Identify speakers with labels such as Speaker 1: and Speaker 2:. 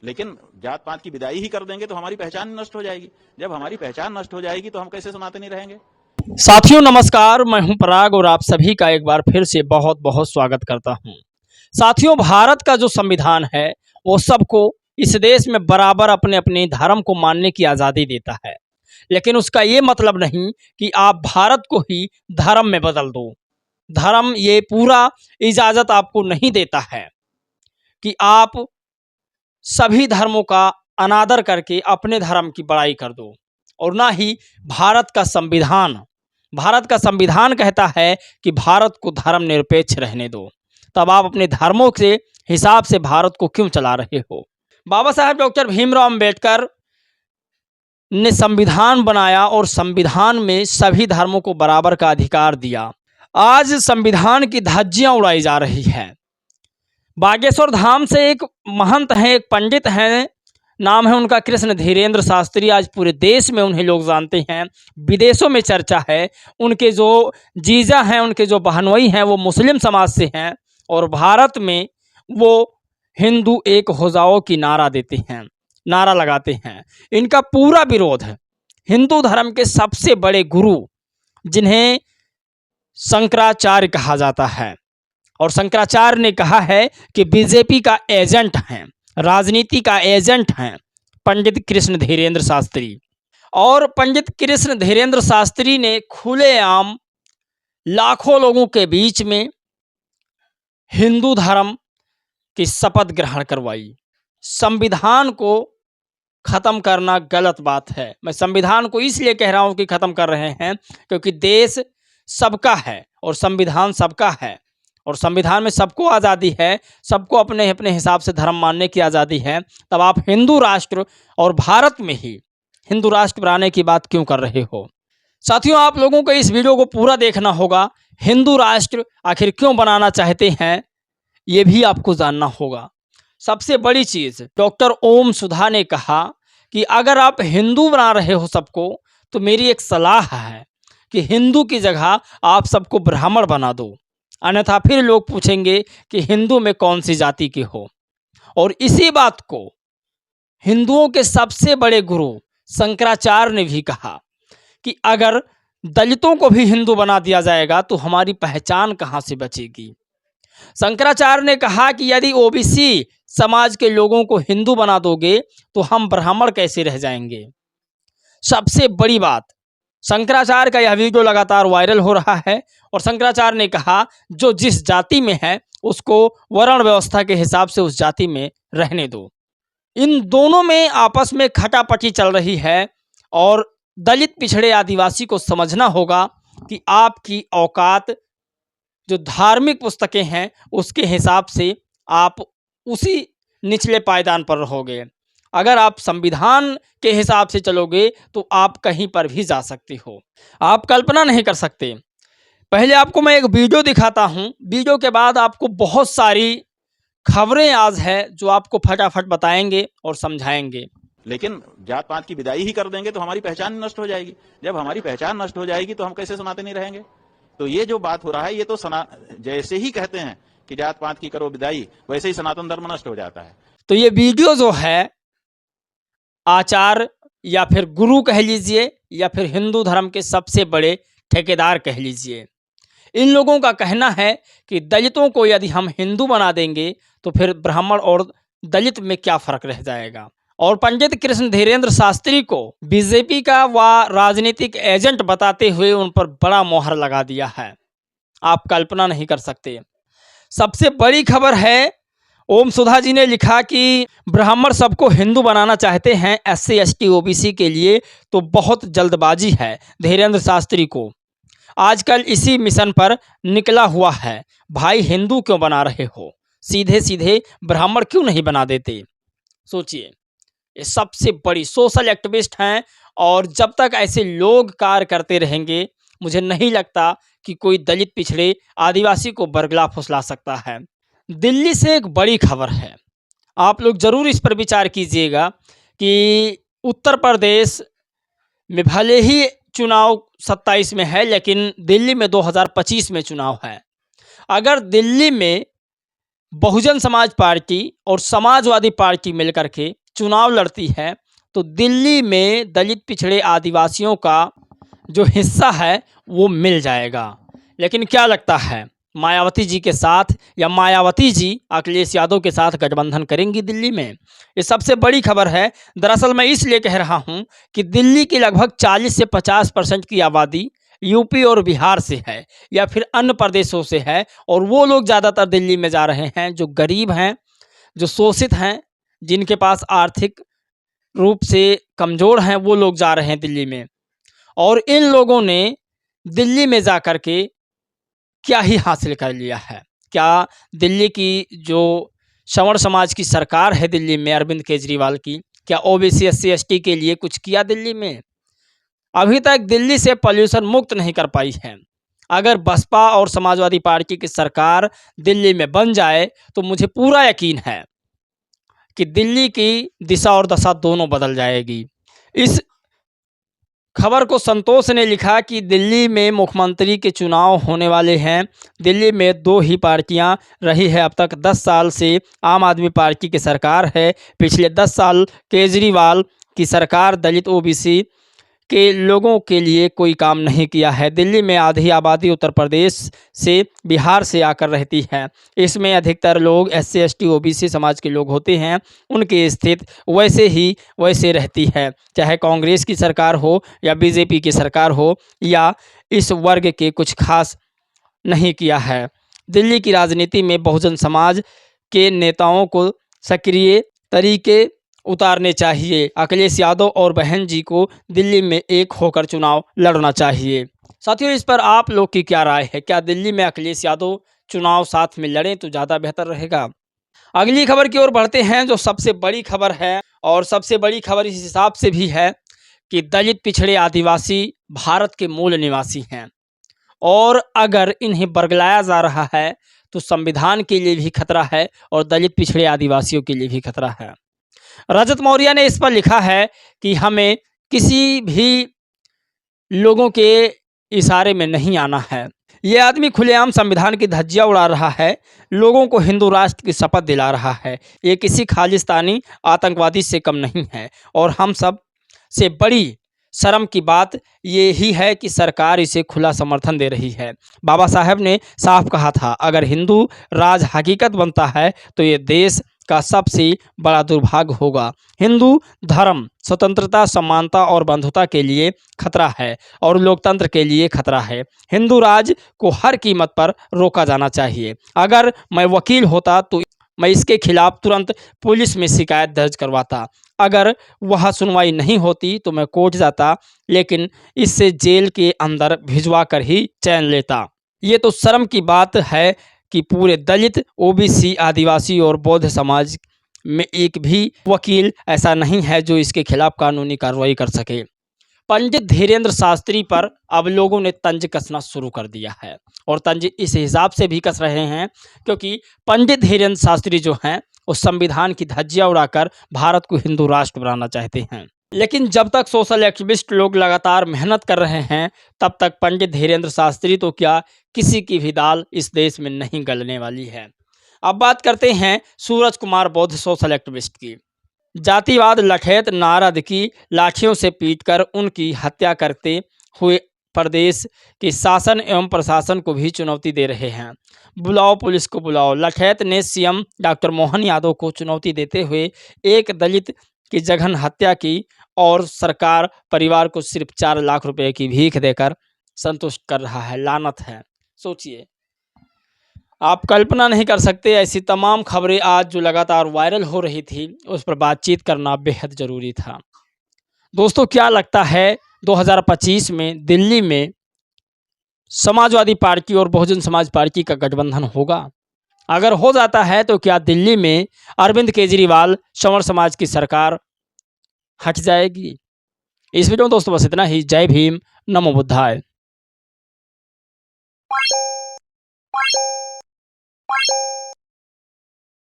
Speaker 1: लेकिन जात पात की विदाई ही कर देंगे तो हमारी पहचान नष्ट हो जाएगी। जब हमारी पहचान नष्ट हो जाएगी तो हम कैसे सनातनी रहेंगे।
Speaker 2: साथियों नमस्कार, मैं हूं पराग और आप सभी का एक बार फिर से बहुत बहुत स्वागत करता हूं। साथियों, भारत का जो संविधान है वो सबको इस देश में बराबर अपने अपने धर्म को मानने की आज़ादी देता है, लेकिन उसका ये मतलब नहीं कि आप भारत को ही धर्म में बदल दो। धर्म ये पूरा इजाज़त आपको नहीं देता है कि आप सभी धर्मों का अनादर करके अपने धर्म की बड़ाई कर दो, और ना ही भारत का संविधान कहता है कि भारत को धर्मनिरपेक्ष रहने दो। तब आप अपने धर्मों के हिसाब से भारत को क्यों चला रहे हो। बाबा साहब डॉक्टर भीमराव अंबेडकर ने संविधान बनाया और संविधान में सभी धर्मों को बराबर का अधिकार दिया। आज संविधान की धज्जियां उड़ाई जा रही है। बागेश्वर धाम से एक महंत हैं, एक पंडित हैं, नाम है उनका कृष्ण धीरेन्द्र शास्त्री। आज पूरे देश में उन्हें लोग जानते हैं, विदेशों में चर्चा है। उनके जो जीजा हैं, उनके जो बहनोई हैं, वो मुस्लिम समाज से हैं, और भारत में वो हिंदू एक हो जाओ की नारा लगाते हैं। इनका पूरा विरोध है हिंदू धर्म के सबसे बड़े गुरु, जिन्हें शंकराचार्य कहा जाता है, और शंकराचार्य ने कहा है कि बीजेपी का एजेंट हैं, राजनीति का एजेंट हैं पंडित कृष्ण धीरेन्द्र शास्त्री। और पंडित कृष्ण धीरेन्द्र शास्त्री ने खुलेआम लाखों लोगों के बीच में हिंदू धर्म की शपथ ग्रहण करवाई। संविधान को खत्म करना गलत बात है। मैं संविधान को इसलिए कह रहा हूं कि खत्म कर रहे हैं क्योंकि देश सबका है और संविधान सबका है, और संविधान में सबको आज़ादी है, सबको अपने अपने हिसाब से धर्म मानने की आज़ादी है। तब आप हिंदू राष्ट्र और भारत में ही हिंदू राष्ट्र बनाने की बात क्यों कर रहे हो। साथियों, आप लोगों को इस वीडियो को पूरा देखना होगा। हिंदू राष्ट्र आखिर क्यों बनाना चाहते हैं ये भी आपको जानना होगा। सबसे बड़ी चीज़, डॉक्टर ओम सुधा ने कहा कि अगर आप हिंदू बना रहे हो सबको, तो मेरी एक सलाह है कि हिंदू की जगह आप सबको ब्राह्मण बना दो, अन्यथा फिर लोग पूछेंगे कि हिंदू में कौन सी जाति के हो। और इसी बात को हिंदुओं के सबसे बड़े गुरु शंकराचार्य ने भी कहा कि अगर दलितों को भी हिंदू बना दिया जाएगा तो हमारी पहचान कहाँ से बचेगी। शंकराचार्य ने कहा कि यदि ओबीसी समाज के लोगों को हिंदू बना दोगे तो हम ब्राह्मण कैसे रह जाएंगे। सबसे बड़ी बात, शंकराचार्य का यह वीडियो लगातार वायरल हो रहा है, और शंकराचार्य ने कहा जो जिस जाति में है उसको वर्ण व्यवस्था के हिसाब से उस जाति में रहने दो। इन दोनों में आपस में खटापटी चल रही है, और दलित पिछड़े आदिवासी को समझना होगा कि आपकी औकात जो धार्मिक पुस्तकें हैं उसके हिसाब से आप उसी निचले पायदान पर रहोगे। अगर आप संविधान के हिसाब से चलोगे तो आप कहीं पर भी जा सकते हो, आप कल्पना नहीं कर सकते। पहले आपको मैं एक वीडियो दिखाता हूं, वीडियो के बाद आपको बहुत सारी खबरें आज है जो आपको फटाफट बताएंगे और समझाएंगे।
Speaker 1: लेकिन जात पात की विदाई ही कर देंगे तो हमारी पहचान नष्ट हो जाएगी। जब हमारी पहचान नष्ट हो जाएगी तो हम कैसे सनातनी रहेंगे। तो ये जो बात हो रहा है ये तो जैसे ही कहते हैं कि जात पात की करो विदाई, वैसे ही सनातन धर्म नष्ट हो जाता है।
Speaker 2: तो ये वीडियो जो है आचार्य या फिर गुरु कह लीजिए, या फिर हिंदू धर्म के सबसे बड़े ठेकेदार कह लीजिए, इन लोगों का कहना है कि दलितों को यदि हम हिंदू बना देंगे तो फिर ब्राह्मण और दलित में क्या फर्क रह जाएगा। और पंडित कृष्ण धीरेन्द्र शास्त्री को बीजेपी का व राजनीतिक एजेंट बताते हुए उन पर बड़ा मोहर लगा दिया है, आप कल्पना नहीं कर सकते। सबसे बड़ी खबर है, ओम सुधा जी ने लिखा कि ब्राह्मण सबको हिंदू बनाना चाहते हैं, SC ST OBC के लिए तो बहुत जल्दबाजी है धीरेन्द्र शास्त्री को। आजकल इसी मिशन पर निकला हुआ है। भाई हिंदू क्यों बना रहे हो, सीधे सीधे ब्राह्मण क्यों नहीं बना देते। सोचिए, ये सबसे बड़ी सोशल एक्टिविस्ट हैं, और जब तक ऐसे लोग कार्य करते रहेंगे मुझे नहीं लगता कि कोई दलित पिछड़े आदिवासी को बरगला फुसला सकता है। दिल्ली से एक बड़ी खबर है, आप लोग जरूर इस पर विचार कीजिएगा कि उत्तर प्रदेश में भले ही चुनाव 27 में है, लेकिन दिल्ली में 2025 में चुनाव है। अगर दिल्ली में बहुजन समाज पार्टी और समाजवादी पार्टी मिलकर के चुनाव लड़ती है तो दिल्ली में दलित पिछड़े आदिवासियों का जो हिस्सा है वो मिल जाएगा। लेकिन क्या लगता है, मायावती जी के साथ या मायावती जी अखिलेश यादव के साथ गठबंधन करेंगी दिल्ली में? ये सबसे बड़ी खबर है। दरअसल मैं इसलिए कह रहा हूँ कि दिल्ली की लगभग 40 से 50% की आबादी यूपी और बिहार से है या फिर अन्य प्रदेशों से है, और वो लोग ज़्यादातर दिल्ली में जा रहे हैं जो गरीब हैं, जो शोषित हैं, जिनके पास आर्थिक रूप से कमज़ोर हैं, वो लोग जा रहे हैं दिल्ली में। और इन लोगों ने दिल्ली में जा कर के क्या ही हासिल कर लिया है? क्या दिल्ली की जो संवर समाज की सरकार है दिल्ली में अरविंद केजरीवाल की, क्या ओबीसी एससी एसटी के लिए कुछ किया दिल्ली में? अभी तक दिल्ली से पॉल्यूशन मुक्त नहीं कर पाई है। अगर बसपा और समाजवादी पार्टी की सरकार दिल्ली में बन जाए तो मुझे पूरा यकीन है कि दिल्ली की दिशा और दशा दोनों बदल जाएगी। इस खबर को संतोष ने लिखा कि दिल्ली में मुख्यमंत्री के चुनाव होने वाले हैं। दिल्ली में 2 ही पार्टियां रही है अब तक। 10 साल से आम आदमी पार्टी की सरकार है। पिछले 10 साल केजरीवाल की सरकार दलित ओबीसी के लोगों के लिए कोई काम नहीं किया है। दिल्ली में आधी आबादी उत्तर प्रदेश से, बिहार से आकर रहती है। इसमें अधिकतर लोग एससी एसटी ओबीसी समाज के लोग होते हैं। उनकी स्थिति वैसे ही वैसे रहती है, चाहे कांग्रेस की सरकार हो या बीजेपी की सरकार हो, या इस वर्ग के कुछ खास नहीं किया है। दिल्ली की राजनीति में बहुजन समाज के नेताओं को सक्रिय तरीके उतारने चाहिए। अखिलेश यादव और बहन जी को दिल्ली में एक होकर चुनाव लड़ना चाहिए। साथियों, इस पर आप लोग की क्या राय है? क्या दिल्ली में अखिलेश यादव चुनाव साथ में लड़ें तो ज़्यादा बेहतर रहेगा? अगली खबर की ओर बढ़ते हैं, जो सबसे बड़ी खबर है, और सबसे बड़ी खबर इस हिसाब से भी है कि दलित पिछड़े आदिवासी भारत के मूल निवासी हैं, और अगर इन्हें बरगलाया जा रहा है तो संविधान के लिए भी खतरा है और दलित पिछड़े आदिवासियों के लिए भी खतरा है। रजत मौर्य ने इस पर लिखा है कि हमें किसी भी लोगों के इशारे में नहीं आना है। ये आदमी खुलेआम संविधान की धज्जियां उड़ा रहा है, लोगों को हिंदू राष्ट्र की शपथ दिला रहा है। ये किसी खालिस्तानी आतंकवादी से कम नहीं है, और हम सब से बड़ी शर्म की बात ये ही है कि सरकार इसे खुला समर्थन दे रही है। बाबा साहब ने साफ कहा था, अगर हिंदू राज हकीकत बनता है तो ये देश का सबसे बड़ा दुर्भाग्य होगा। हिंदू धर्म स्वतंत्रता, समानता और बंधुता के लिए खतरा है और लोकतंत्र के लिए खतरा है। हिंदू राज को हर कीमत पर रोका जाना चाहिए। अगर मैं वकील होता तो मैं इसके खिलाफ तुरंत पुलिस में शिकायत दर्ज करवाता। अगर वह सुनवाई नहीं होती तो मैं कोर्ट जाता, लेकिन इससे जेल के अंदर भिजवा कर ही चैन लेता। ये तो शर्म की बात है कि पूरे दलित, ओबीसी, आदिवासी और बौद्ध समाज में एक भी वकील ऐसा नहीं है जो इसके खिलाफ कानूनी कार्रवाई कर सके। पंडित धीरेन्द्र शास्त्री पर अब लोगों ने तंज कसना शुरू कर दिया है, और तंज इस हिसाब से भी कस रहे हैं क्योंकि पंडित धीरेन्द्र शास्त्री जो हैं वो संविधान की धज्जियां उड़ाकर भारत को हिंदू राष्ट्र बनाना चाहते हैं। लेकिन जब तक सोशल एक्टिविस्ट लोग लगातार मेहनत कर रहे हैं, तब तक पंडित धीरेन्द्र शास्त्री तो क्या, किसी की भी दाल इस देश में नहीं गलने वाली है। अब बात करते हैं सूरज कुमार बौद्ध सोशल एक्टिविस्ट की। जातिवाद लठैत नारद की लाठियों से पीटकर उनकी हत्या करते हुए प्रदेश के शासन एवं प्रशासन को भी चुनौती दे रहे हैं। बुलाओ पुलिस को बुलाओ। लठैत ने सीएम डॉक्टर मोहन यादव को चुनौती देते हुए एक दलित की जघन्य हत्या की, और सरकार परिवार को सिर्फ 4 लाख रुपए की भीख देकर संतुष्ट कर रहा है। लानत है। सोचिए, आप कल्पना नहीं कर सकते, ऐसी तमाम खबरें आज जो लगातार वायरल हो रही थी उस पर बातचीत करना बेहद ज़रूरी था। दोस्तों, क्या लगता है 2025 में दिल्ली में समाजवादी पार्टी और बहुजन समाज पार्टी का गठबंधन होगा? अगर हो जाता है तो क्या दिल्ली में अरविंद केजरीवाल संवर समाज की सरकार हट जाएगी? इस वीडियो में दोस्तों बस इतना ही। जय भीम, नमो बुद्धाय।